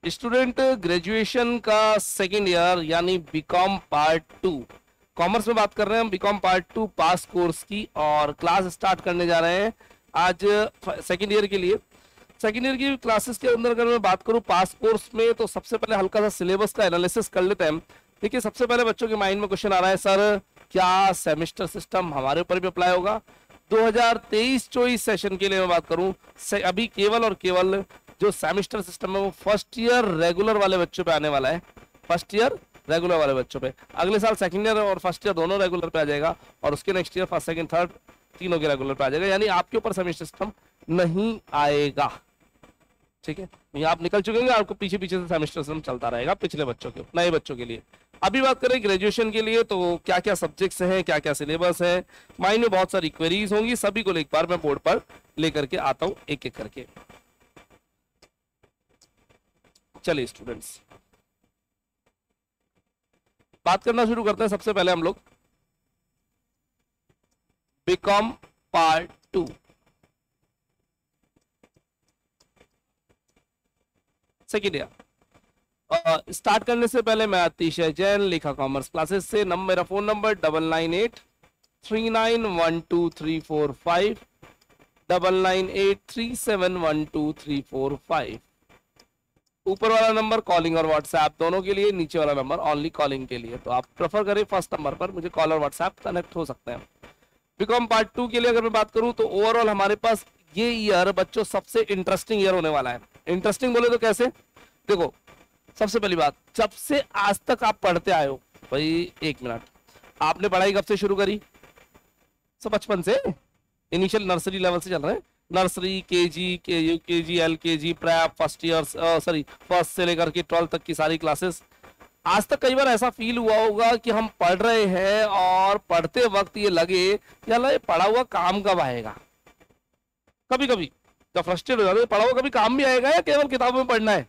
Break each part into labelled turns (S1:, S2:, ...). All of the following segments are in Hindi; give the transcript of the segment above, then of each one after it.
S1: स्टूडेंट ग्रेजुएशन का सेकेंड ईयर यानी बीकॉम पार्ट 2, कॉमर्स में बात कर रहे हैं हम, बीकॉम पार्ट 2 पास कोर्स की, और क्लास स्टार्ट करने जा रहे हैं आज सेकेंड ईयर के लिए। सेकेंड ईयर की क्लासेस के अंदर अगर मैं बात करूं पास कोर्स में, तो सबसे पहले हल्का सा सिलेबस का एनालिसिस कर लेते हैं। देखिए, सबसे पहले बच्चों के माइंड में क्वेश्चन आ रहा है, सर क्या सेमेस्टर सिस्टम हमारे ऊपर भी अप्लाई होगा? 2023-24 सेशन के लिए मैं बात करूं, अभी केवल और केवल जो सेमेस्टर सिस्टम है वो फर्स्ट ईयर रेगुलर वाले बच्चों पे आने वाला है। फर्स्ट ईयर रेगुलर वाले बच्चों पे, अगले साल सेकंड ईयर और फर्स्ट ईयर दोनों रेगुलर पे आ जाएगा, और उसके next year first second third तीनों के रेगुलर पे आ जाएगा। यानी आपके ऊपर सेमेस्टर सिस्टम नहीं आएगा। ठीक है, ये आप निकल चुके हैं, आपको पीछे पीछे से सेमेस्टर सिस्टम चलता रहेगा पिछले बच्चों के, नए बच्चों के लिए। अभी बात करें ग्रेजुएशन के लिए, तो क्या क्या सब्जेक्ट्स हैं, क्या क्या सिलेबस है, माइंड में बहुत सारी क्वेरीज होंगी, सभी को एक बार मैं बोर्ड पर लेकर के आता हूं एक एक करके। चलिए स्टूडेंट्स, बात करना शुरू करते हैं। सबसे पहले हम लोग BCom part 2, second year. Start करने से पहले मैं अतिशय जैन, लेखा कॉमर्स क्लासेस से। मेरा फोन नंबर 9983912345, 9983712345। ऊपर वाला नंबर कॉलिंग और व्हाट्सएप दोनों के लिए, नीचे वाला नंबर ओनली कॉलिंग के लिए। तो आप प्रेफर करें फर्स्ट नंबर पर, मुझे कॉल और व्हाट्सएप कनेक्ट हो सकते हैं। बीकॉम पार्ट 2 के लिए अगर मैं बात करूं, तो ओवरऑल हमारे पास ये ईयर बच्चों सबसे इंटरेस्टिंग ईयर होने वाला है। इंटरेस्टिंग बोले तो कैसे? देखो, सबसे पहली बात, जब से आज तक आप पढ़ते आए हो, भाई एक मिनट, आपने पढ़ाई कब से शुरू करी? सब बचपन से, इनिशियल नर्सरी लेवल से चल रहे हैं। Nursery, KG, UKG, LKG, prep, first year, sorry first से लेकर के 12 तक की सारी क्लासेस। आज तक कई बार ऐसा फील हुआ होगा कि हम पढ़ रहे हैं और पढ़ते वक्त ये लगे यार ये पढ़ा हुआ काम कब आएगा। कभी कभी जब फ्रस्ट्रेट हो जाते हैं, पढ़ा हुआ कभी काम भी आएगा या केवल किताबों में पढ़ना है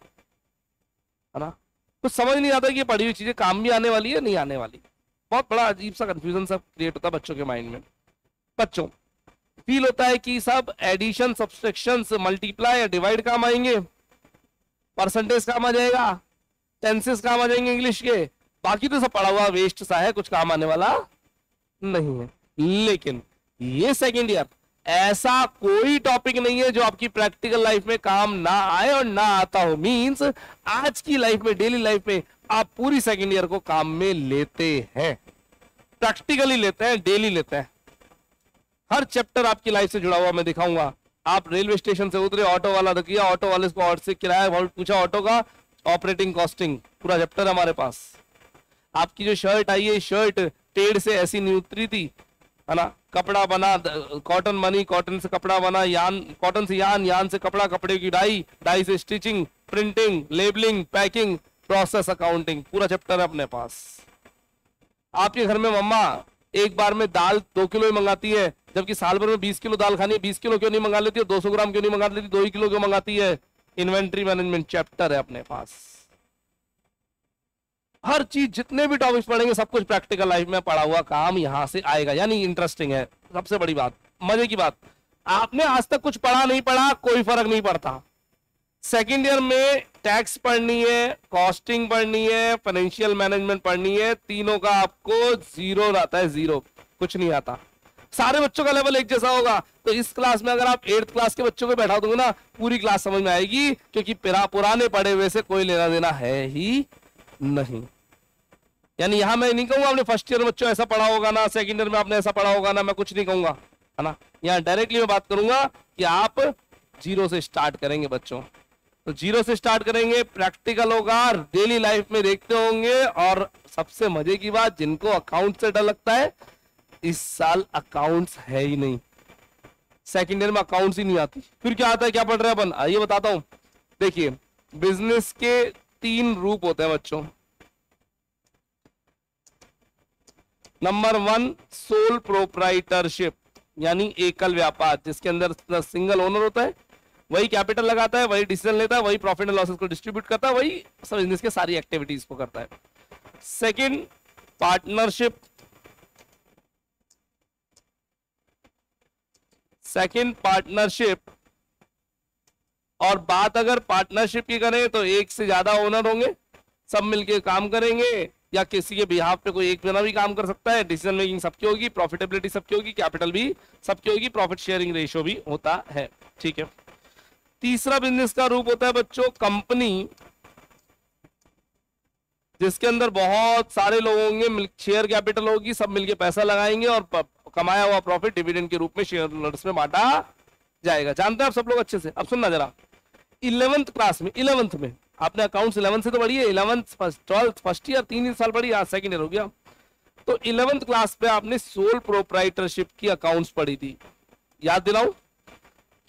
S1: ना? कुछ समझ नहीं आता कि ये पढ़ी हुई चीजें काम भी आने वाली है नहीं आने वाली। बहुत बड़ा अजीब सा कंफ्यूजन सब क्रिएट होता है बच्चों के माइंड में। बच्चों फील होता है कि सब एडिशन, सब्सट्रैक्शन, मल्टीप्लाई या डिवाइड काम आएंगे, परसेंटेज काम आ जाएगा, टेंसेस काम आ जाएंगे इंग्लिश के, बाकी तो सब पढ़ा हुआ वेस्ट सा है, कुछ काम आने वाला नहीं है। लेकिन ये सेकेंड ईयर ऐसा कोई टॉपिक नहीं है जो आपकी प्रैक्टिकल लाइफ में काम ना आए और ना आता हो। मींस आज की लाइफ में, डेली लाइफ में आप पूरी सेकेंड ईयर को काम में लेते हैं, प्रैक्टिकली लेते हैं, डेली लेते हैं। हर चैप्टर आपकी लाइफ से जुड़ा हुआ मैं दिखाऊंगा। आप रेलवे स्टेशन से उतरे, ऑटो वाला रखिए, ऑटो वाले को और से किराया पूछा ऑटो का, ऑपरेटिंग कॉस्टिंग पूरा चैप्टर हमारे पास। आपकी जो शर्ट आई है, शर्ट टेढ़ से ऐसी नहीं उतरी थी, है ना? कपड़ा बना, कॉटन बनी, कॉटन से कपड़ा बना, यान, कॉटन से यान, यान से कपड़ा, कपड़े की डाई, डाई से stitching, printing, labelling, packing, process, accounting, पूरा चैप्टर है अपने पास। आपके घर में मम्मा एक बार में दाल 2 किलो ही मंगाती है, जबकि साल भर में 20 किलो दाल खानी है। 20 किलो क्यों नहीं मंगा लेती है? 200 ग्राम क्यों नहीं मंगा लेती? 2 ही किलो क्यों मंगाती है? इन्वेंट्री मैनेजमेंट चैप्टर है अपने पास। हर चीज, जितने भी टॉपिक्स पढ़ेंगे सब कुछ प्रैक्टिकल लाइफ में पढ़ा हुआ काम यहां से आएगा। यानी इंटरेस्टिंग है। सबसे बड़ी बात, मजे की बात, आपने आज तक कुछ पढ़ा नहीं पढ़ा कोई फर्क नहीं पड़ता। सेकेंड ईयर में टैक्स पढ़नी है, कॉस्टिंग पढ़नी है, फाइनेंशियल मैनेजमेंट पढ़नी है, तीनों का आपको जीरो आता है, जीरो, कुछ नहीं आता। सारे बच्चों का लेवल एक जैसा होगा। तो इस क्लास में अगर आप 8th क्लास के बच्चों को बैठा दोगे ना, पूरी क्लास समझ में आएगी, क्योंकि पुराने पढ़े हुए से कोई लेना देना है ही नहीं। यानी यहां मैं नहीं कहूंगा आपने फर्स्ट ईयर में बच्चों ऐसा पढ़ा होगा ना, सेकंड ईयर में आपने ऐसा पढ़ा होगा ना, मैं कुछ नहीं कहूंगा, है ना? यहाँ डायरेक्टली मैं बात करूंगा कि आप जीरो से स्टार्ट करेंगे बच्चों। तो जीरो से स्टार्ट करेंगे, प्रैक्टिकल होगा, डेली लाइफ में देखते होंगे। और सबसे मजे की बात, जिनको अकाउंट से डर लगता है, इस साल अकाउंट्स है ही नहीं। सेकेंड ईयर में अकाउंट्स ही नहीं आती, फिर क्या आता है? क्या पढ़ रहे हैं अपन? आइए बताता हूं। देखिए, बिजनेस के 3 रूप होते हैं बच्चों। नंबर 1 सोल प्रोप्राइटरशिप, यानी एकल व्यापार, जिसके अंदर सिंगल ओनर होता है, वही कैपिटल लगाता है, वही डिसीजन लेता है, वही प्रॉफिट एंड लॉसेस को डिस्ट्रीब्यूट करता है, वही सब बिजनेस के सारी एक्टिविटीज को करता है। सेकंड पार्टनरशिप, और बात अगर पार्टनरशिप की करें तो एक से ज्यादा ओनर होंगे, सब मिलके काम करेंगे, या किसी के बिहाफ पे कोई एक जना भी काम कर सकता है। डिसीजन मेकिंग सबकी होगी, प्रॉफिटेबिलिटी सबकी होगी, कैपिटल भी सबकी होगी, प्रॉफिट शेयरिंग रेशियो भी होता है। ठीक है। तीसरा बिजनेस का रूप होता है बच्चों कंपनी, जिसके अंदर बहुत सारे लोग होंगे, शेयर कैपिटल होगी, सब मिलके पैसा लगाएंगे और कमाया हुआ प्रॉफिट डिविडेंड के रूप में शेयर होल्डर्स में बांटा जाएगा। जानते हैं आप सब लोग अच्छे से। अब सुनना जरा, 11th क्लास में, 11th में आपने अकाउंट्स 11th से तो पढ़ी है, 11th first 12th first year 3 साल पढ़ी, आज सेकंड ईयर हो गया। तो 11th क्लास पे आपने सोल प्रोप्राइटरशिप की अकाउंट्स पढ़ी थी, याद दिलाऊं?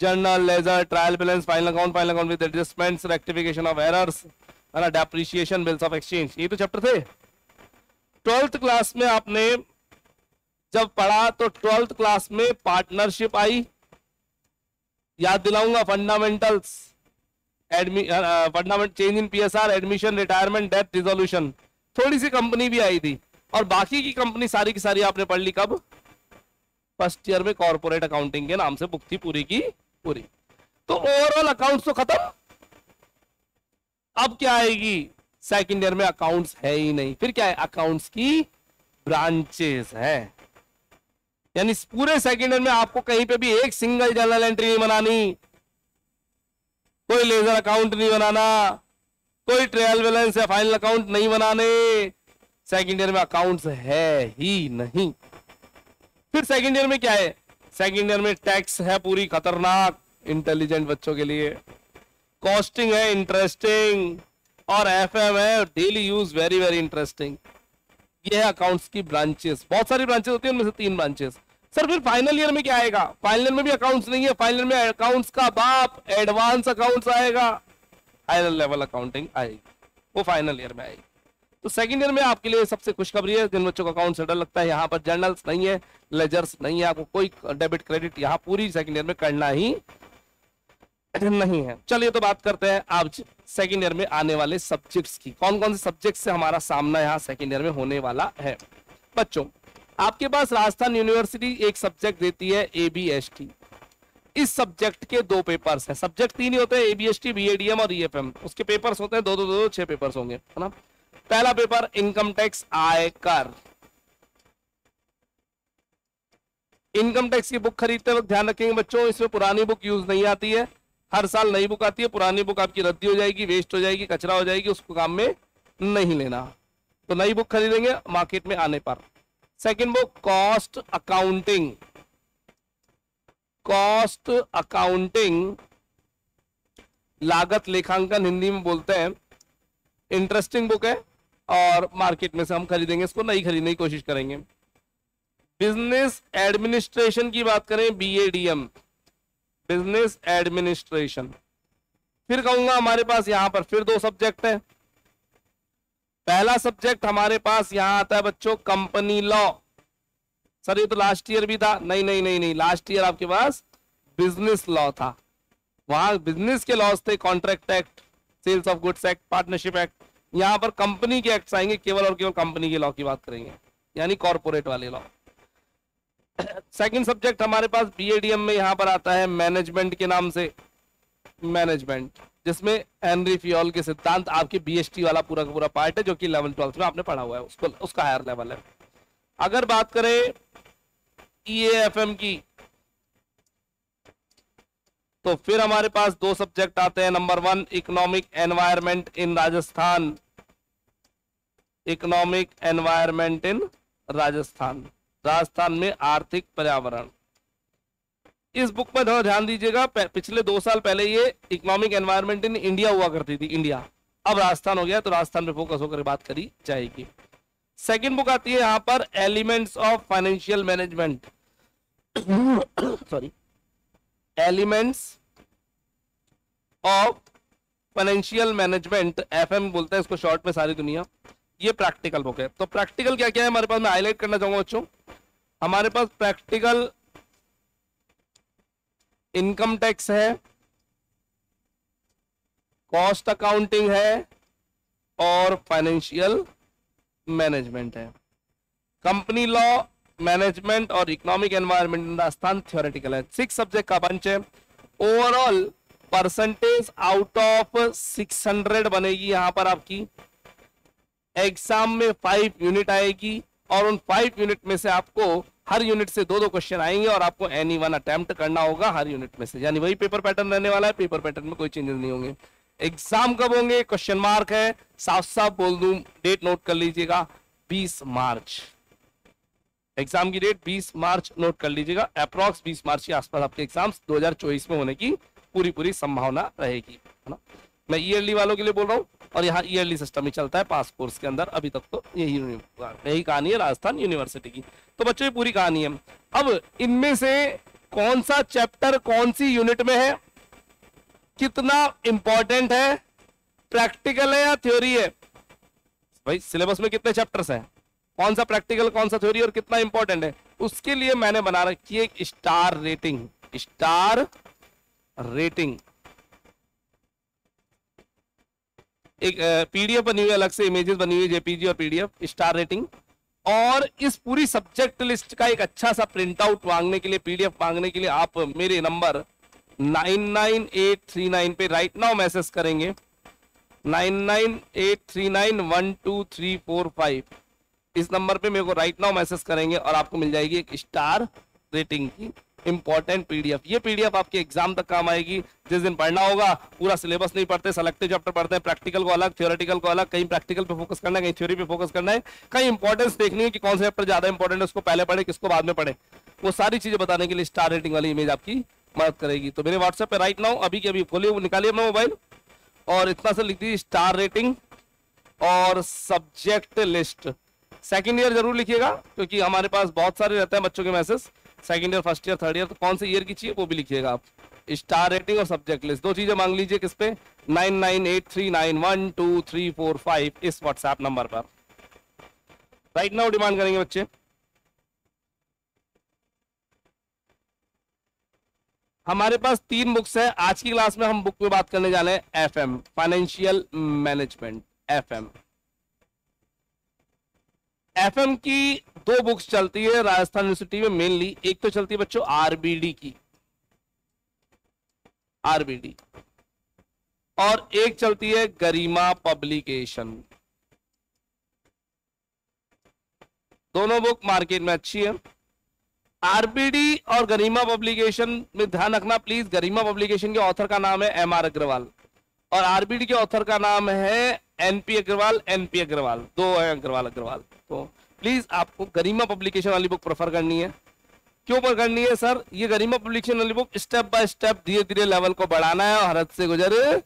S1: Journal, ledger, trial balance, final account with adjustments, rectification of errors, है ना, डेप्रिसिएशन, बिल्स ऑफ एक्सचेंज, ये तो चैप्टर थे। 12th क्लास में आपने जब पढ़ा तो 12th क्लास में पार्टनरशिप आई, याद दिलाऊंगा, fundamentals, fundament, change in PSR, admission, retirement, death resolution, थोड़ी सी कंपनी भी आई थी, और बाकी की कंपनी सारी की सारी आपने पढ़ ली कब? फर्स्ट ईयर में कॉर्पोरेट अकाउंटिंग के नाम से बुक थी पूरी की पूरी। तो ओवरऑल अकाउंट्स तो खत्म। अब क्या आएगी? सेकंड ईयर में अकाउंट्स है ही नहीं, फिर क्या है? अकाउंट्स की ब्रांचेस है। यानी पूरे सेकंड ईयर में आपको कहीं पे भी एक सिंगल जर्नल एंट्री नहीं बनानी, कोई लेजर अकाउंट नहीं बनाना, कोई ट्रायल बैलेंस या फाइनल अकाउंट नहीं बनाने। सेकंड ईयर में अकाउंट्स है ही नहीं। फिर सेकंड ईयर में क्या है? सेकंड ईयर में टैक्स है पूरी खतरनाक, इंटेलिजेंट बच्चों के लिए, कॉस्टिंग है इंटरेस्टिंग, और एफएम है daily use, very very interesting. ये है अकाउंट्स की ब्रांचेस। बहुत सारी ब्रांचेस होती है, उनमें से 3 ब्रांचेस। सर फिर फाइनल ईयर में क्या आएगा? फाइनल ईयर में भी अकाउंट्स नहीं है, फाइनल ईयर में अकाउंट्स का बाप एडवांस अकाउंट्स आएगा, हायर लेवल अकाउंटिंग आएगी, वो फाइनल ईयर में आएगी। तो सेकंड ईयर में आपके लिए सबसे खुशखबरी है, जिन बच्चों को अकाउंट से डर लगता है, यहाँ पर जर्नल्स नहीं है, लेजर्स नहीं है, आपको कोई डेबिट क्रेडिट यहाँ पूरी सेकंड ईयर में करना ही नहीं है। चलिए तो बात करते हैं आज सेकंड ईयर में आने वाले सब्जेक्ट्स की। कौन कौन से सब्जेक्ट से हमारा सामना यहाँ सेकंड ईयर में होने वाला है। बच्चों आपके पास राजस्थान यूनिवर्सिटी एक सब्जेक्ट देती है ABST। इस सब्जेक्ट के 2 पेपर्स हैं। सब्जेक्ट 3 ही होते हैं, ABST, BADM और EFM। उसके पेपर्स होते हैं 2 6 पेपर्स होंगे, है ना। पहला पेपर इनकम टैक्स, आयकर। इनकम टैक्स की बुक खरीदते वक्त ध्यान रखेंगे बच्चों, इसमें पुरानी बुक यूज नहीं आती है, हर साल नई बुक आती है। पुरानी बुक आपकी रद्दी हो जाएगी, वेस्ट हो जाएगी, कचरा हो जाएगी, उसको काम में नहीं लेना। तो नई बुक खरीदेंगे मार्केट में आने पर। Second book cost accounting. Cost accounting लागत लेखांकन हिंदी में बोलते हैं। इंटरेस्टिंग बुक है और मार्केट में से हम खरीदेंगे, इसको नहीं खरीदने की कोशिश करेंगे। बिजनेस एडमिनिस्ट्रेशन की बात करें, BADM, बिजनेस एडमिनिस्ट्रेशन। फिर कहूंगा हमारे पास यहां पर फिर 2 सब्जेक्ट है। पहला सब्जेक्ट हमारे पास यहां आता है बच्चों कंपनी लॉ। सर ये तो लास्ट ईयर भी था। नहीं नहीं नहीं नहीं, लास्ट ईयर आपके पास बिजनेस लॉ था, वहां बिजनेस के लॉज थे, contract act, sales of goods act, partnership act. यहां पर कंपनी के एक्ट्स आएंगे, केवल और केवल कंपनी के लॉ की बात करेंगे, यानी कॉर्पोरेट वाले लॉ। सेकंड सब्जेक्ट हमारे पास BADM में यहां पर आता है मैनेजमेंट के नाम से, मैनेजमेंट, जिसमें हेनरी फियोल के सिद्धांत आपके BST वाला पूरा का पूरा पार्ट है, जो कि 11th 12th में आपने पढ़ा हुआ है, उसको उसका हायर लेवल है। अगर बात करें EAFM की, तो फिर हमारे पास 2 सब्जेक्ट आते हैं। Number 1 economic environment in Rajasthan. Economic environment in Rajasthan, Rajasthan में आर्थिक पर्यावरण। इस बुक में थोड़ा ध्यान दीजिएगा, पिछले 2 साल पहले ये इकोनॉमिक एनवायरनमेंट इन इंडिया हुआ करती थी, इंडिया, अब राजस्थान हो गया, तो राजस्थान पे फोकस होकर बात करी जाएगी। सेकंड बुक आती है यहां पर elements of financial management, sorry, elements of financial management, FM बोलता है इसको शॉर्ट में सारी दुनिया। ये प्रैक्टिकल बुक है। तो प्रैक्टिकल क्या क्या है हमारे पास, मैं हाईलाइट करना चाहूंगा बच्चों। हमारे पास प्रैक्टिकल इनकम टैक्स है, कॉस्ट अकाउंटिंग है और फाइनेंशियल मैनेजमेंट है। कंपनी लॉ, मैनेजमेंट और इकोनॉमिक एनवायरनमेंट राजस्थान थ्योरेटिकल है। 6 सब्जेक्ट का बंच है। ओवरऑल परसेंटेज आउट ऑफ 600 बनेगी यहां पर आपकी। एग्जाम में 5 यूनिट आएगी और उन 5 यूनिट में से आपको हर यूनिट से 2-2 क्वेश्चन आएंगे और आपको एनी वन अटेम्प्ट करना होगा हर यूनिट में से, यानी वही पेपर पैटर्न रहने वाला है। पेपर पैटर्न में कोई चेंजेस नहीं होंगे। एग्जाम कब होंगे क्वेश्चन मार्क है, साफ साफ बोल दूं, डेट नोट कर लीजिएगा 20 मार्च। एग्जाम की डेट 20 मार्च नोट कर लीजिएगा। अप्रॉक्स 20 मार्च के आसपास आपके एग्जाम्स 2024 में होने की पूरी संभावना रहेगी, है ना। मैं ईयरली वालों के लिए बोल रहा हूँ और यहाँ ईयरली सिस्टम ही चलता है पास कोर्स के अंदर। अभी तक तो यही कहानी है राजस्थान यूनिवर्सिटी की। तो बच्चों ये पूरी कहानी है। अब इनमें से कौन सा चैप्टर कौन सी यूनिट में है, कितना इंपॉर्टेंट है, प्रैक्टिकल है या थ्योरी है। भाई सिलेबस में कितने चैप्टर्स हैं, कौन सा प्रैक्टिकल कौन सा थ्योरी और कितना इंपॉर्टेंट है, उसके लिए मैंने बना रखी है एक स्टार रेटिंग। स्टार रेटिंग एक पीडीएफ बनी हुई अलग से, इमेजेस बनी हुई जेपीजी और पीडीएफ, स्टार रेटिंग। और इस पूरी सब्जेक्ट लिस्ट का एक अच्छा सा प्रिंट आउट मांगने के लिए, पीडीएफ मांगने के लिए आप मेरे नंबर 99839 पे राइट नाउ मैसेज करेंगे, 9983912345। इस नंबर पे मेरे को राइट नाउ मैसेज करेंगे और आपको मिल जाएगी एक स्टार रेटिंग की इंपॉर्टेंट पीडीएफ। ये पीडीएफ आपके एग्जाम तक काम आएगी। जिस दिन पढ़ना होगा, पूरा सिलेबस नहीं पढ़ते, सेलेक्टिव चैप्टर पढ़ते हैं, प्रैक्टिकल को अलग, थ्योरेटिकल को अलग, कहीं प्रैक्टिकल पे फोकस करना है, कहीं थ्योरी पे फोकस करना है, कहीं इंपॉर्टेंस देखनी है कि कौन सा चैप्टर ज्यादा इंपॉर्टेंट है, उसको पहले पढ़े किसको बाद में पढ़े, वो सारी चीजें बताने के लिए स्टार रेटिंग वाली इमेज आपकी मदद करेगी। तो मेरे व्हाट्सएप पे राइट नाउ अभी के अभी खोलिए, निकालिए अपना मोबाइल और इतना सा लिख दीजिए स्टार रेटिंग और सब्जेक्ट लिस्ट। सेकेंड ईयर जरूर लिखिएगा क्योंकि हमारे पास बहुत सारे रहते हैं बच्चों के message, second year, first year, third year, तो कौन से ईयर की चाहिए वो भी लिखिएगा आप। स्टार रेटिंग और सब्जेक्ट लिस्ट 2 चीजें मांग लीजिए किस पे, 9983912345 इस व्हाट्सएप नंबर पर राइट नाउ डिमांड करेंगे बच्चे। हमारे पास 3 बुक्स है। आज की क्लास में हम बुक में बात करने जा रहे हैं एफएम, फाइनेंशियल मैनेजमेंट। एफएम की 2 बुक्स चलती है राजस्थान यूनिवर्सिटी में मेनली। एक तो चलती है बच्चों आरबीडी की, आरबीडी, और एक चलती है गरिमा पब्लिकेशन। दोनों बुक मार्केट में अच्छी है। आरबीडी और गरिमा पब्लिकेशन में ध्यान रखना प्लीज, गरिमा पब्लिकेशन के ऑथर का नाम है एमआर अग्रवाल और आरबीडी के ऑथर का नाम है एनपी अग्रवाल, एनपी अग्रवाल, 2 है अग्रवाल। तो प्लीज आपको गरिमा पब्लिकेशन वाली बुक प्रेफर करनी है। क्यों पर करनी है सर, ये गरिमा पब्लिकेशन वाली बुक स्टेप बाय स्टेप धीरे धीरे लेवल को बढ़ाना है और हरत से गुजर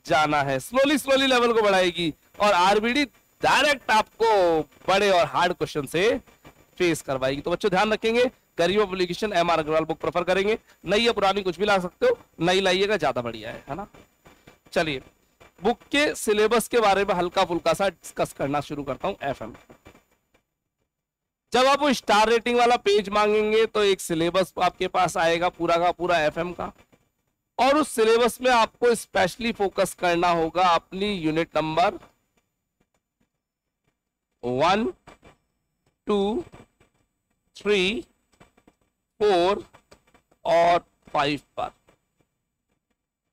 S1: जाना है, स्लोली लेवल को बढ़ाएगी। और आरबीडी डायरेक्ट आपको बड़े और हार्ड क्वेश्चन से फेस करवाएगी। तो बच्चों ध्यान रखेंगे, Garima publication MR Agarwal book prefer करेंगे। नई या पुरानी कुछ भी ला सकते हो, नई लाइएगा ज्यादा बढ़िया है ना। चलिए बुक के सिलेबस के बारे में हल्का फुल्का सा डिस्कस करना शुरू करता हूं। एफएम जब आप वो स्टार रेटिंग वाला पेज मांगेंगे तो एक सिलेबस आपके पास आएगा पूरा का पूरा एफएम का, और उस सिलेबस में आपको स्पेशली फोकस करना होगा अपनी यूनिट नंबर 1, 2, 3, 4 और 5 पर।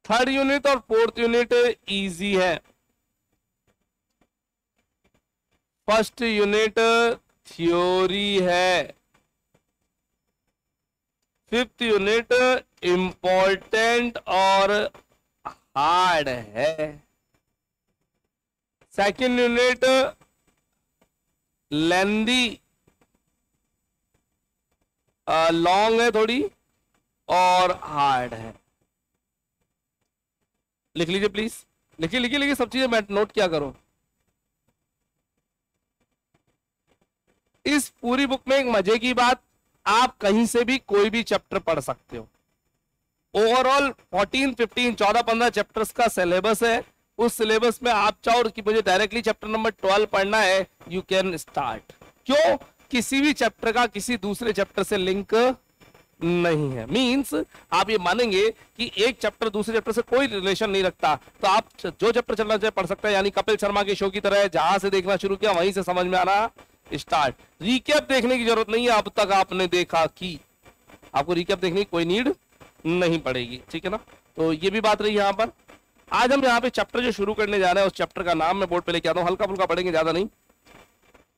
S1: 3rd यूनिट और 4th यूनिट इजी है। 1st यूनिट थ्योरी है। 5th यूनिट इंपॉर्टेंट और हार्ड है। 2nd यूनिट लेंदी, लॉन्ग है थोड़ी और हार्ड है। लिख लीजिए प्लीज, लिखिए सब चीजें मैं नोट क्या करो। इस पूरी बुक में एक मजे की बात, आप कहीं से भी कोई भी चैप्टर पढ़ सकते हो। ओवरऑल 14, 15, 14, 15 चैप्टर्स का सिलेबस है। उस सिलेबस में आप चाहो कि मुझे डायरेक्टली चैप्टर नंबर 12 पढ़ना है, यू कैन स्टार्ट। क्यों, किसी भी चैप्टर का किसी दूसरे चैप्टर से लिंक नहीं है। मींस आप ये मानेंगे कि एक चैप्टर दूसरे चैप्टर से कोई रिलेशन नहीं रखता, तो आप जो चैप्टर चलना चाहे पढ़ सकते हैं। यानी कपिल शर्मा के शो की तरह जहां से देखना शुरू किया वहीं से समझ में आना स्टार्ट। रिकैप देखने की जरूरत नहीं है, अब तक आपने देखा कि आपको रिकैप देखने की कोई नीड नहीं पड़ेगी, ठीक है ना। तो ये भी बात रही यहाँ पर। आज हम यहाँ पे चैप्टर जो शुरू करने जा रहे हैं उस चैप्टर का नाम मैं बोर्ड पे लेके आता हूँ, हल्का फुल्का पढ़ेंगे, ज्यादा नहीं।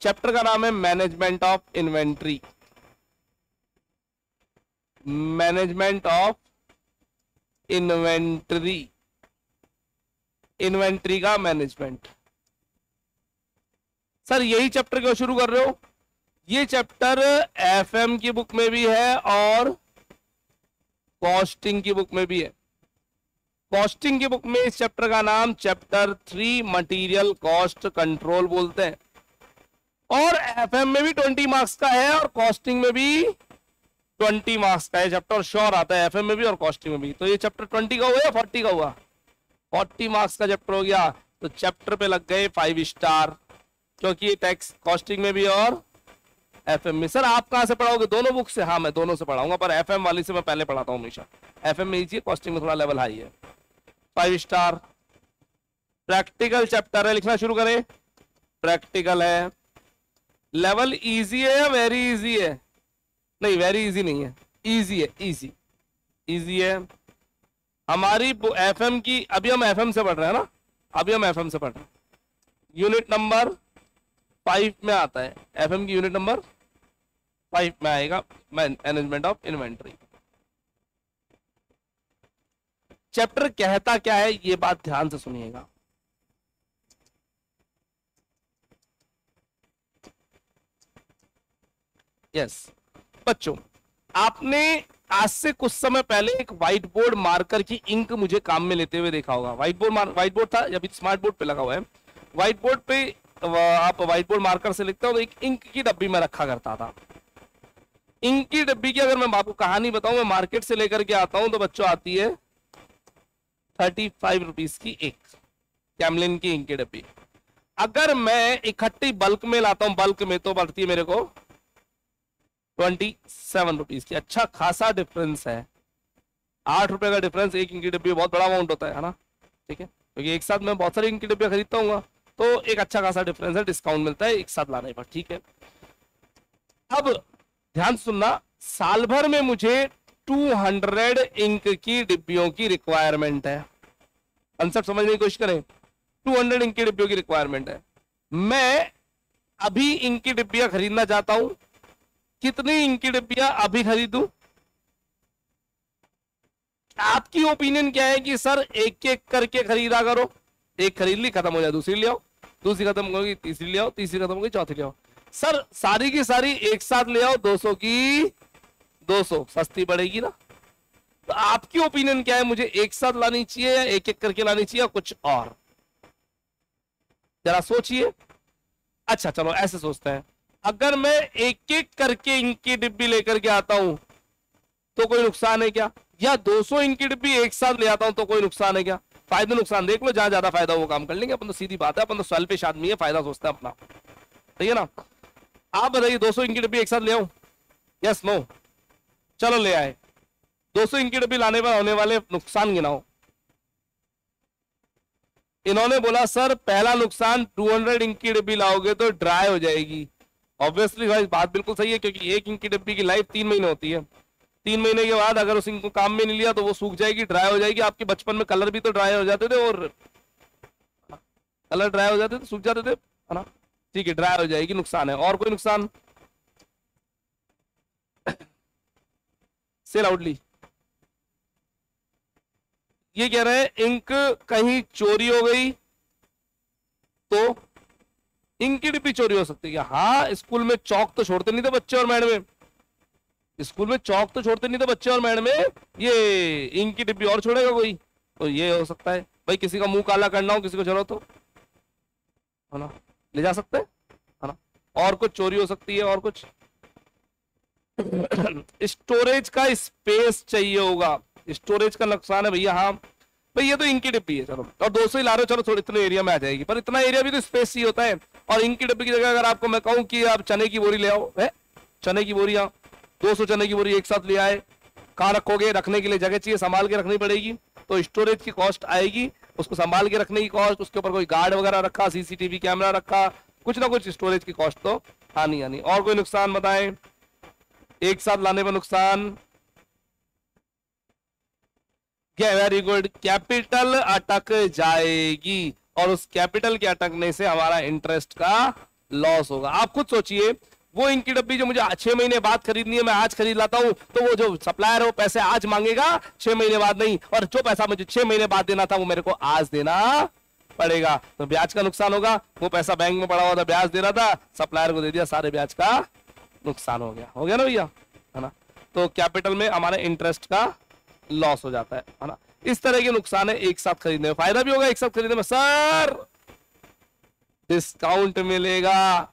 S1: चैप्टर का नाम है management of inventory. Management of inventory, inventory का मैनेजमेंट। सर यही चैप्टर क्यों शुरू कर रहे हो? ये चैप्टर एफएम की बुक में भी है और कॉस्टिंग की बुक में भी है। कॉस्टिंग की बुक में इस चैप्टर का नाम चैप्टर 3 मटेरियल कॉस्ट कंट्रोल बोलते हैं, और एफएम में भी 20 मार्क्स का है और कॉस्टिंग में भी 20 मार्क्स का है चैप्टर, और श्योर आता है एफएम में भी और कॉस्टिंग में भी। तो ये चैप्टर 20 का हुआ या 40 का हुआ? 40 मार्क्स का चैप्टर हो गया, तो चैप्टर पे लग गए 5 स्टार, क्योंकि ये टैक्स कॉस्टिंग में भी और एफएम में। सर आप कहां से पढ़ाओगे? दोनों बुक से? हाँ मैं दोनों से पढ़ाऊंगा, पर एफएम वाली से मैं पहले पढ़ाता हूँ हमेशा। एफएम में इजी है, कॉस्टिंग में थोड़ा लेवल हाई है। 5 स्टार। प्रैक्टिकल चैप्टर है, लिखना शुरू करें। प्रैक्टिकल है, लेवल इजी है या वेरी इजी है? नहीं वेरी इजी नहीं है, इजी है, इजी इजी है। हमारी एफएम की, अभी हम एफएम से पढ़ रहे हैं ना, अभी हम एफएम से पढ़ रहे हैं। यूनिट नंबर 5 में आता है, एफएम की यूनिट नंबर 5 में आएगा मैनेजमेंट ऑफ इन्वेंट्री। चैप्टर कहता क्या है ये बात ध्यान से सुनिएगा। यस बच्चों, आपने आज से कुछ समय पहले एक व्हाइट बोर्ड मार्कर की इंक मुझे काम में लेते हुए देखा होगा। व्हाइट बोर्ड था, अभी स्मार्ट बोर्ड पे लगा हुआ है। व्हाइट बोर्ड पे आप व्हाइट बोर्ड मार्कर से लिखते हो तो एक इंक की डब्बी में रखा करता था। इंक की डब्बी की अगर मैं आपको कहानी बताऊं, मैं मार्केट से लेकर के आता हूं तो बच्चों आती है 35 रुपीज की एक कैमलिन की इंक की डब्बी। अगर मैं इकट्ठी बल्क में लाता हूं, बल्क में, तो पड़ती है मेरे को 27 रुपीज की। अच्छा खासा डिफरेंस है, 8 रुपए का डिफरेंस। एक इंक की डब्बी बहुत बड़ा अमाउंट होता है ना, ठीक है, क्योंकि एक साथ मैं बहुत सारी इंक की डब्बियां खरीदता हूँ, तो एक अच्छा खासा डिफरेंस है, डिस्काउंट मिलता है एक साथ लाने पर, ठीक है। अब ध्यान सुनना, साल भर में मुझे 200 इंक की डिब्बियों की रिक्वायरमेंट है। कंसेप्ट समझने की कोशिश करें, 200 इंक की डिब्बियों की रिक्वायरमेंट है। मैं अभी इंक की डिब्बियां खरीदना चाहता हूं। कितनी इंक की डिब्बियां अभी खरीदूं? आपकी ओपिनियन क्या है कि सर एक एक करके खरीदा करो, एक खरीद ली, खत्म हो जाए दूसरी ले आओ, दूसरी खत्म होगी तीसरी ले आओ, तीसरी खत्म होगी चौथी ले आओ। सर सारी की सारी एक साथ ले आओ, 200 की 200 सस्ती पड़ेगी ना। तो आपकी ओपिनियन क्या है, मुझे एक साथ लानी चाहिए या एक एक करके लानी चाहिए, या कुछ और? जरा सोचिए। अच्छा चलो ऐसे सोचते हैं, अगर मैं एक एक करके इंक की डिब्बी लेकर के आता हूं तो कोई नुकसान है क्या? या 200 इंक की डिब्बी एक साथ ले आता हूं तो कोई नुकसान है क्या? फायदा नुकसान देख लो, जहां ज्यादा फायदा वो काम कर लेंगे अपन, तो सीधी बात है, अपन तो सेल्फिश आदमी है, फायदा सोचते हैं अपना, ठीक है ना। आप बताइए 200 इंक की डिब्बी एक साथ ले आऊं? Yes no? चलो ले आए। 200 इंक की डिब्बी लाने पर होने वाले नुकसान गिनाओ। इन्होंने बोला सर पहला नुकसान 200 इंक की डिब्बी लाओगे तो ड्राई हो जाएगी। ऑब्वियसली भाई बात बिल्कुल सही है, क्योंकि एक इंक की डिब्बी की लाइफ 3 महीने होती है। 3 महीने के बाद अगर उस इंक को काम में नहीं लिया तो वो सूख जाएगी, ड्राई हो जाएगी। आपके बचपन में कलर भी तो ड्राई हो जाते थे, और कलर ड्राई हो जाते थे, सूख जाते थे, है ना, ठीक है, ड्राई हो जाएगी, नुकसान है। और कोई नुकसान? से लाउडली ये कह रहे हैं इंक कहीं चोरी हो गई तो इंक की डिब्बी चोरी हो सकती है। हाँ, स्कूल में चौक तो छोड़ते नहीं थे बच्चे और मैडम, स्कूल में चौक तो छोड़ते नहीं थे बच्चे और मैडम, ये इंक की डिब्बी और छोड़ेगा कोई? तो ये हो सकता है भाई, किसी का मुंह काला करना हो, किसी को जरूरत हो, है ना, ले जा सकते हैं, है ना। और कुछ चोरी हो सकती है, और कुछ स्टोरेज का स्पेस चाहिए होगा, स्टोरेज का नुकसान है भैया। हाँ भाई ये तो इंक की डिब्बी है, चलो, और 200 ही ला रहे हो, चलो थोड़े इतने एरिया में आ जाएगी, पर इतना एरिया भी तो स्पेस ही होता है। और इंक की डिब्बी की जगह अगर आपको मैं कहूं कि आप चने की बोरी ले आओ, है चने की बोरी, 200 चने की बोरी एक साथ ले आए, कहाँ रखोगे? रखने के लिए जगह चाहिए, संभाल के रखनी पड़ेगी, तो स्टोरेज की कॉस्ट आएगी, उसको संभाल के रखने की कॉस्ट, उसके ऊपर कोई गार्ड वगैरह रखा, सीसीटीवी कैमरा रखा, कुछ ना कुछ स्टोरेज की कॉस्ट तो आनी आनी। और कोई नुकसान बताएं एक साथ लाने पर नुकसान? वेरी गुड, कैपिटल अटक जाएगी और उस कैपिटल के अटकने से हमारा इंटरेस्ट का लॉस होगा। आप खुद सोचिए, वो इंक की डब्बी जो मुझे 6 महीने बाद खरीदनी है, मैं आज खरीद लाता हूं, तो वो जो सप्लायर है वो पैसे आज मांगेगा, 6 महीने बाद नहीं, और जो पैसा मुझे 6 महीने बाद देना था वो मेरे को आज देना पड़ेगा, तो ब्याज का नुकसान होगा। वो पैसा बैंक में पड़ा हुआ था, ब्याज दे रहा था, सप्लायर को दे दिया, सारे ब्याज का नुकसान हो गया ना भैया, है ना। तो कैपिटल में हमारे इंटरेस्ट का लॉस हो जाता है ना। इस तरह के नुकसान है एक साथ खरीदने में, फायदा भी होगा एक साथ खरीदने में, सर डिस्काउंट मिलेगा,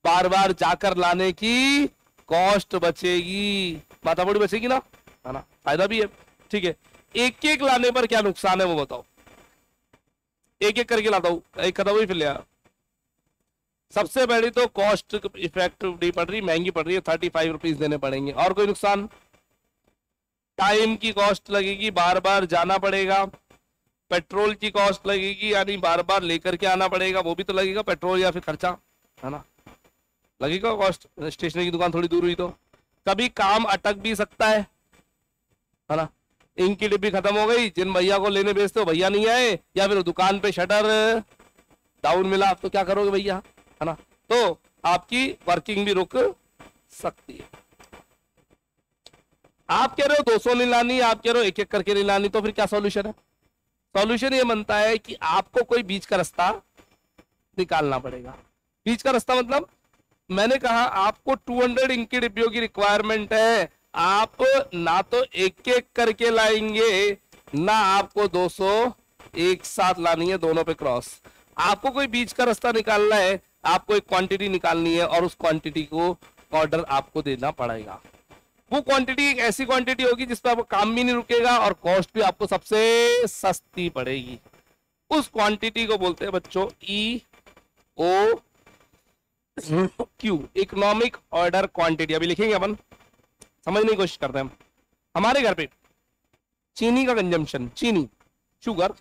S1: बार बार जाकर लाने की कॉस्ट बचेगी, माथा बड़ी बचेगी ना, है ना, फायदा भी है। ठीक है, एक एक लाने पर क्या नुकसान है वो बताओ, एक एक करके लाता हूं, एक खत्म हुई फिर ले आया। सबसे पहली तो कॉस्ट इफेक्टिव नहीं पड़ रही, महंगी पड़ रही है, 35 रुपीज देने पड़ेंगे। और कोई नुकसान? टाइम की कॉस्ट लगेगी, बार बार जाना पड़ेगा। पेट्रोल की कॉस्ट लगेगी, यानी बार बार लेकर के आना पड़ेगा, वो भी तो लगेगा, पेट्रोल या फिर खर्चा, है ना, लगेगा कॉस्ट। स्टेशनरी की दुकान थोड़ी दूर हुई तो कभी काम अटक भी सकता है ना। इंक की डिब्बी खत्म हो गई, जिन भैया को लेने भेजते हो भैया नहीं आए, या फिर दुकान पे शटर डाउन मिला, तो क्या करोगे भैया, है ना, तो आपकी वर्किंग भी रुक सकती है। आप कह रहे हो 200 नहीं लानी, आप कह रहे हो एक एक करके नहीं लानी, तो फिर क्या सॉल्यूशन है? सॉल्यूशन ये बनता है कि आपको कोई बीच का रास्ता निकालना पड़ेगा। बीच का रास्ता मतलब, मैंने कहा आपको 200 इंक की डिब्बियों की रिक्वायरमेंट है, आप ना तो एक एक करके लाएंगे, ना आपको 200 एक साथ लानी है दोनों पे क्रॉस। आपको कोई बीच का रास्ता निकालना है, आपको एक क्वांटिटी निकालनी है और उस क्वांटिटी को ऑर्डर आपको देना पड़ेगा। वो क्वांटिटी एक ऐसी क्वांटिटी होगी जिस पर आपको काम भी नहीं रुकेगा और कॉस्ट भी आपको सबसे सस्ती पड़ेगी। उस क्वांटिटी को बोलते हैं बच्चों EOQ, इकोनॉमिक ऑर्डर क्वांटिटी। अभी लिखेंगे अपन, समझने की कोशिश करते हैं हम। हमारे घर पे चीनी का कंजम्पशन, चीनी शुगर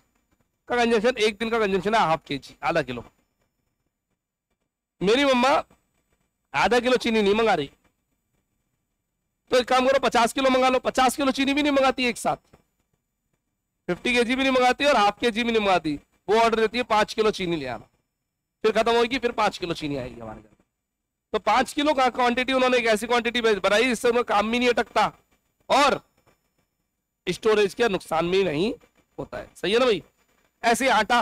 S1: का कंजम्पशन, एक दिन का कंजम्पशन है ½ kg, आधा किलो। मेरी मम्मा आधा किलो चीनी नहीं मंगा रही, तो एक काम करो 50 किलो मंगा लो। 50 किलो चीनी भी नहीं मंगाती एक साथ, 50 kg भी नहीं मंगाती और ½ kg भी नहीं मंगाती, वो ऑर्डर देती है 5 किलो चीनी ले आना, फिर खत्म होगी, फिर 5 किलो चीनी आएगी हमारे घर। तो 5 किलो का क्वांटिटी उन्होंने एक ऐसी क्वांटिटी बनाई जिससे उनका काम भी नहीं अटकता और स्टोरेज के नुकसान भी नहीं होता है। सही है ना भाई? ऐसे आटा,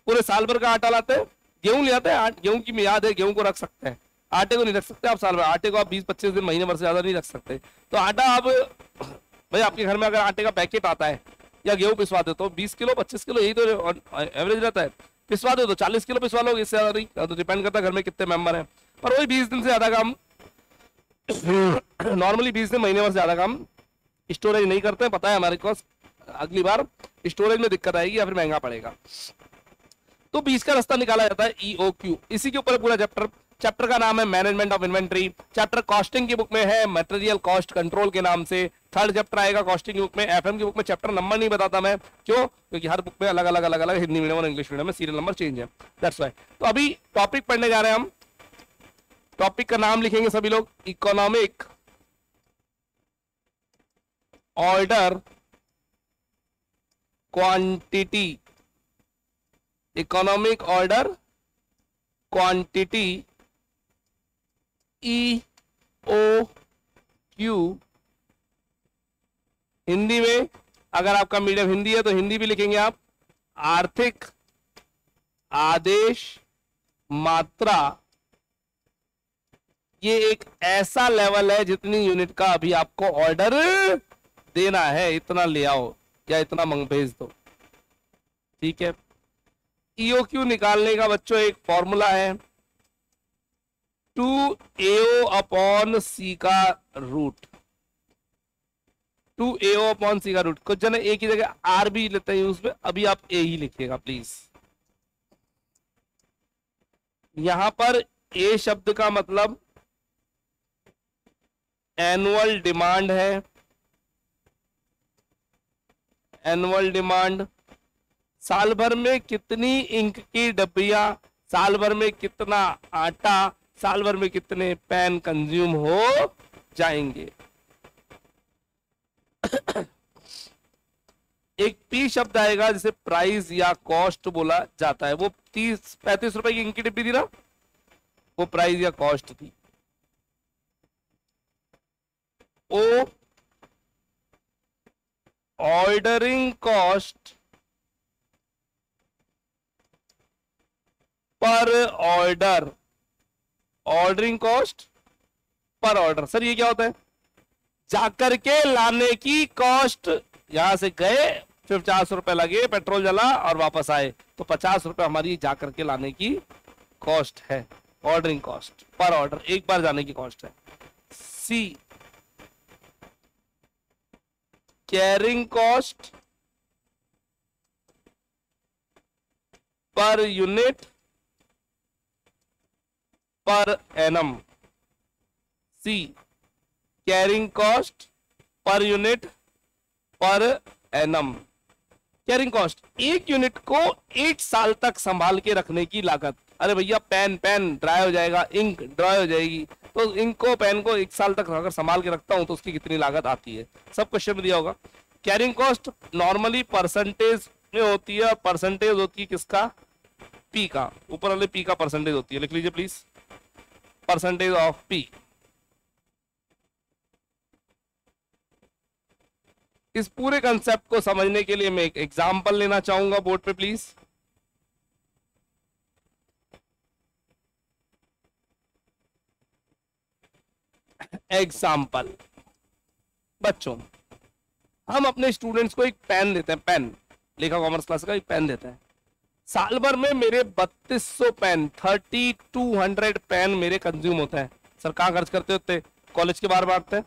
S1: पूरे साल भर का आटा लाते हैं, गेहूं ले आते हैं, गेहूं की मियाद है, गेहूं को रख सकते हैं, आटे को नहीं रख सकते आप साल भर। आटे को आप 20-25 दिन, महीने भर से ज्यादा नहीं रख सकते। तो आटा आप भाई, आपके घर में अगर आटे का पैकेट आता है या गेहूं पिसवा दे तो 20 किलो 25 किलो यही तो एवरेज रहता है, पिसवा दो तो 40 किलो पिसवा लोगे, इससे ज्यादा नहीं, तो डिपेंड करता है घर में कितने मेंबर हैं। पर वही 20 दिन से ज्यादा काम नॉर्मली 20 दिन, महीने भर से ज्यादा काम स्टोरेज नहीं करते हैं, पता है हमारे पास अगली बार स्टोरेज में दिक्कत आएगी या फिर महंगा पड़ेगा। तो बीच का रास्ता निकाला जाता है EOQ। इसी के ऊपर पूरा चैप्टर का नाम है management of inventory. Chapter costing की बुक में है मटेरियल कॉस्ट कंट्रोल के नाम से। 3rd चैप्टर आएगा कॉस्टिंग की बुक में। FM की बुक में चैप्टर नंबर नहीं बताता मैं, क्यों? क्योंकि हर बुक में अलग अलग हिंदी मीडियम और इंग्लिश मीडियम में सीरियल नंबर चेंज है, दैट्स व्हाई। तो अभी टॉपिक पढ़ने जा रहे हैं हम। टॉपिक का नाम लिखेंगे सभी लोग, economic order quantity. Economic order quantity EOQ। Hindi में, अगर आपका मीडियम हिंदी है तो हिंदी भी लिखेंगे आप, आर्थिक आदेश मात्रा। ये एक ऐसा लेवल है जितनी यूनिट का अभी आपको ऑर्डर देना है, इतना ले आओ या इतना भेज दो, ठीक है। EOQ निकालने का बच्चों एक फॉर्मूला है, 2AO/C का रूट। 2AO/C का रूट। कुछ जने एक ही जगह R भी लेते हैं उसमें, अभी आप A ही लिखिएगा प्लीज। यहां पर A शब्द का मतलब एनुअल डिमांड है। एनुअल डिमांड, साल भर में कितनी इंक की डब्बियां, साल भर में कितना आटा, साल भर में कितने पेन कंज्यूम हो जाएंगे। एक पी शब्द आएगा जिसे प्राइस या कॉस्ट बोला जाता है। वो 30-35 रुपए की इंकी डिब्बी थी ना, वो प्राइस या कॉस्ट थी। O ordering cost per order, ordering cost per order. Sir ये क्या होता है? जाकर के लाने की कॉस्ट, यहां से गए 50 रुपए लगे, पेट्रोल जला और वापस आए, तो 50 रुपए हमारी जाकर के लाने की कॉस्ट है, ऑर्डरिंग कॉस्ट पर ऑर्डर, एक बार जाने की कॉस्ट है। C carrying cost per unit per annum. C carrying cost per unit per annum. Carrying cost, एक यूनिट को 1 साल तक संभाल के रखने की लागत। अरे भैया पेन ड्राई हो जाएगा, इंक ड्राई हो जाएगी, तो इंक को, पेन को 1 साल तक अगर संभाल के रखता हूं तो उसकी कितनी लागत आती है, सब क्वेश्चन में दिया होगा। कैरिंग कॉस्ट नॉर्मली परसेंटेज में होती है, परसेंटेज होती है किसका? पी का, ऊपर वाले पी का परसेंटेज होती है, लिख लीजिए प्लीज, परसेंटेज ऑफ पी। इस पूरे कंसेप्ट को समझने के लिए मैं एक एग्जांपल लेना चाहूंगा बोर्ड पे प्लीज। एग्जांपल, बच्चों हम अपने स्टूडेंट्स को एक पेन देते हैं, पेन, लेखा कॉमर्स क्लास का एक पेन देते हैं। साल भर में मेरे 3200 पेन, 3200 पेन मेरे कंज्यूम होते हैं। सर कहाँ खर्च करते होते? कॉलेज के बाहर बांटते हैं,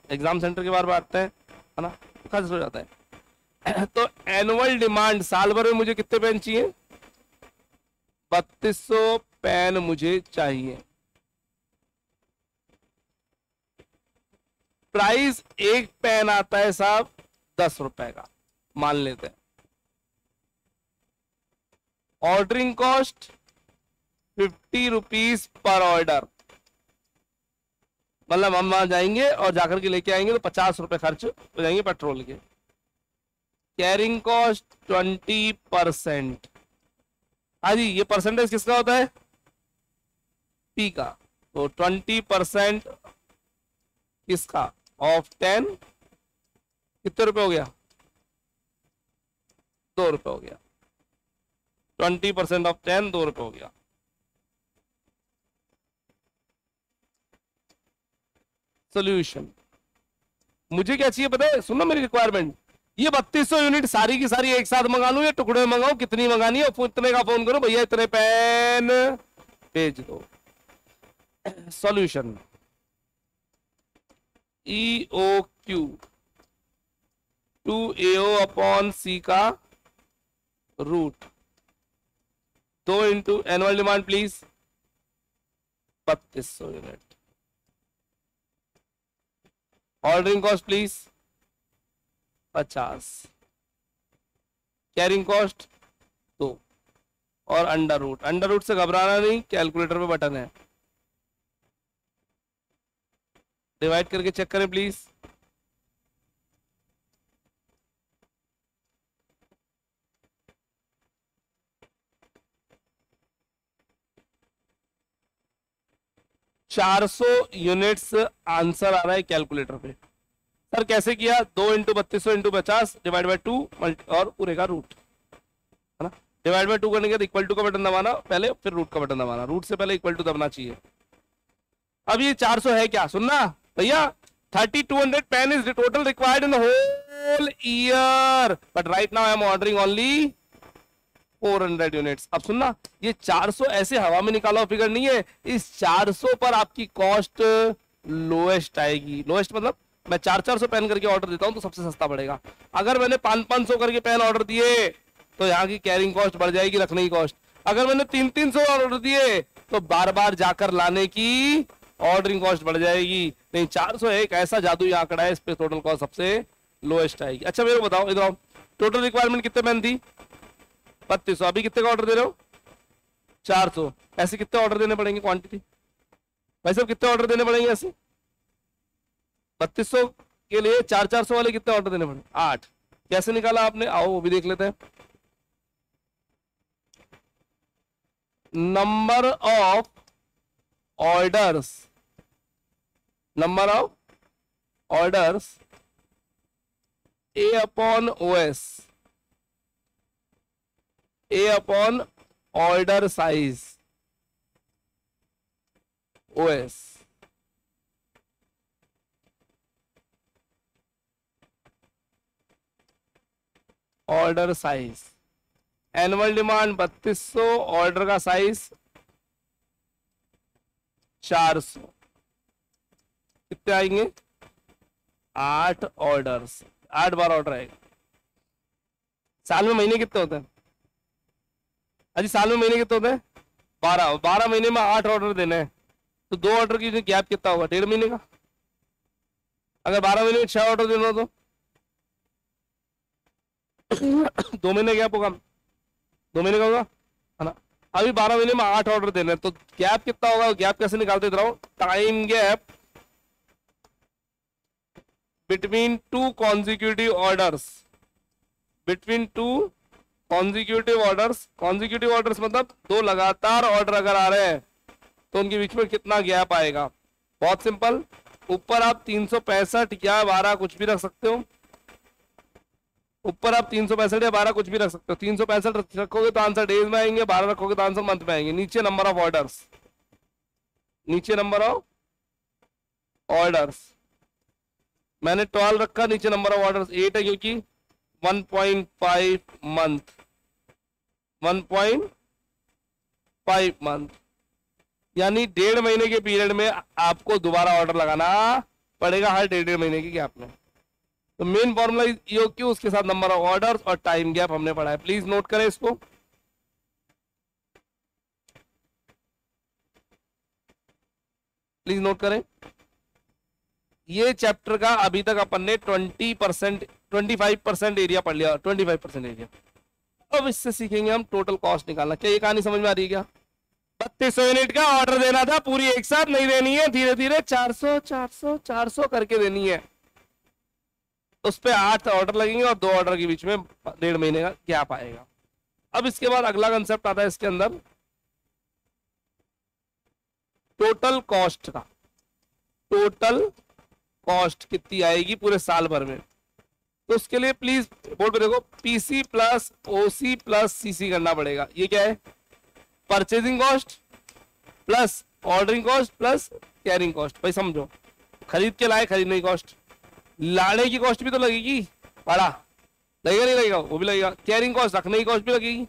S1: एग्जाम सेंटर के बाहर बांटते हैं, है ना, खर्च हो जाता है। तो एनुअल डिमांड साल भर में मुझे कितने पेन चाहिए? 3200 पेन मुझे चाहिए। प्राइस एक पेन आता है साहब 10 रुपए का, मान लेते हैं। Ordering cost 50 rupees per order, मतलब हम वहां जाएंगे और जाकर के लेके आएंगे तो 50 रुपए खर्च हो जाएंगे पेट्रोल के। Carrying cost 20%। हाँ जी, ये परसेंटेज किसका होता है? पी का, तो 20% किसका? ऑफ 10, कितने रुपए हो गया? 2 रुपए हो गया। 20% ऑफ 10, 2 रुपए हो गया। सोल्यूशन, मुझे क्या चाहिए पता है? सुनो मेरी रिक्वायरमेंट, ये 3200 यूनिट सारी की सारी एक साथ मंगा लूं या टुकड़े मंगाऊं? कितनी मंगानी है? इतने का फोन करो, भैया इतने पेन भेज दो। Solution, EOQ 2AO upon C का root 2 into annual demand please 3200 unit. Ordering cost please 50, carrying cost 2 और अंडर रूट से घबराना नहीं, कैलकुलेटर पे बटन है, डिवाइड करके चेक करें प्लीज। $400 यूनिट्स आंसर आ रहा है कैलकुलेटर पे। सर कैसे किया? 2 इंटू 3200 इंटू 50 डिवाइड बाई 2 और पूरे का रूट, है ना। डिवाइड बाई 2 करने के बाद इक्वल टू का बटन दबाना पहले, फिर रूट का बटन दबाना। रूट से पहले इक्वल टू दबना चाहिए। अब ये 400 है क्या? सुनना भैया, 3200 pen is total required in whole year, but right now I am ordering only 400 units. अब सुनना, ये 400 ऐसे हवा में निकाला फिगर नहीं है, इस 400 पर आपकी कॉस्ट लोएस्ट आएगी। लोएस्ट मतलब मैं 400 पेन करके ऑर्डर देता हूं तो सबसे सस्ता पड़ेगा। अगर मैंने 500 करके पेन ऑर्डर दिए तो यहाँ की कैरिंग कॉस्ट बढ़ जाएगी, रखने की कॉस्ट। अगर मैंने 300 ऑर्डर दिए तो बार बार जाकर लाने की ऑर्डरिंग कॉस्ट बढ़ जाएगी। नहीं, 400 एक ऐसा जादुई आंकड़ा है, इस पे टोटल कॉस्ट सबसे लोएस्ट आएगी। अच्छा मेरे को बताओ, इधर आओ, टोटल रिक्वायरमेंट कितने पेन थी? 3200। अभी कितने का ऑर्डर दे रहे हो? 400। ऐसे कितने ऑर्डर देने पड़ेंगे? क्वांटिटी भाई साहब कितने ऑर्डर देने पड़ेंगे ऐसे? 3200 के लिए 400 वाले कितने ऑर्डर देने पड़ेंगे? 8। कैसे निकाला आपने, आओ वो भी देख लेते हैं। Number of orders, number of orders A upon OS, A upon order size OS, order size. Annual demand 3200, order का साइज 400, कितने आएंगे, 8 ऑर्डर्स, 8 बार ऑर्डर आएगा। साल में महीने कितने होते हैं, अजी साल में महीने कितने होते हैं, 12, 12 महीने में 8 ऑर्डर देने हैं, तो 2 ऑर्डर की गैप कितना होगा, 1.5 महीने का। अगर 12 महीने में 6 ऑर्डर देना हो तो 2 महीने गैप होगा, 2 महीने का होगा है ना। अभी 12 महीने में 8 ऑर्डर देने हैं, तो गैप कितना होगा, गैप कैसे निकालते रहो, time gap between 2 consecutive orders, between 2 consecutive orders. Consecutive orders मतलब 2 लगातार ऑर्डर अगर आ रहे हैं तो उनके बीच में कितना गैप आएगा। बहुत सिंपल, ऊपर आप 365 या 12 कुछ भी रख सकते हो, ऊपर आप 365 या 12 कुछ भी रख सकते हो। 365 रखोगे तो आंसर डेज में आएंगे, 12 रखोगे तो आंसर मंथ में आएंगे। नीचे नंबर ऑफ ऑर्डर्स, नीचे नंबर ऑफ ऑर्डर्स मैंने 12 रखा, नीचे नंबर ऑफ ऑर्डर्स 8 है क्योंकि 1.5 मंथ, 1.5 मंथ, यानी 1.5 महीने के पीरियड में आपको दोबारा ऑर्डर लगाना पड़ेगा हर 1.5 महीने के गैप में। तो मेन फॉर्मूला EOQ, उसके साथ नंबर ऑफ ऑर्डर्स और टाइम गैप हमने पढ़ा है। प्लीज नोट करें इसको, प्लीज नोट करें। ये चैप्टर का अभी तक अपन ने 25% एरिया पढ़ लिया, 25% एरिया। अब इससे सीखेंगे हम टोटल कॉस्ट निकालना। क्या ये कहानी समझ में आ रही है क्या? 3200 यूनिट का ऑर्डर देना था, पूरी एक साथ नहीं देनी है, धीरे धीरे 400 400 400 करके देनी है। उस पे 8 ऑर्डर लगेंगे और 2 ऑर्डर के बीच में 1.5 महीने का गैप आएगा। अब इसके बाद अगला कंसेप्ट आता है इसके अंदर, टोटल कॉस्ट का। टोटल कॉस्ट कितनी आएगी पूरे साल भर में, तो उसके लिए प्लीज बोर्ड पे देखो, PC plus OC plus CC करना पड़ेगा। ये क्या है? Purchasing cost plus ordering cost plus carrying cost. भाई समझो, खरीद के लाए, खरीदने की कॉस्ट, लाने की कॉस्ट भी तो लगेगी, बड़ा लगेगा नहीं लगेगा, वो भी लगेगा। कैरिंग कॉस्ट, रखने की कॉस्ट भी लगेगी,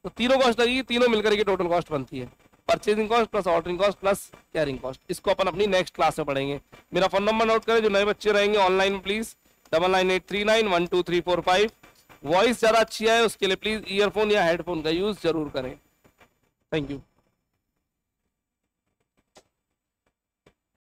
S1: तो तीनों कॉस्ट लगेगी, तीनों मिलकर के टोटल कॉस्ट बनती है। Purchasing cost plus ordering cost plus carrying cost. इसको अपन अपनी नेक्स्ट क्लास में पढ़ेंगे। मेरा फोन नंबर नोट करें, जो नए बच्चे रहेंगे ऑनलाइन प्लीज 9983912345। वॉइस ज्यादा अच्छी है उसके लिए प्लीज ईयरफोन या हेडफोन का यूज जरूर करें। Thank you.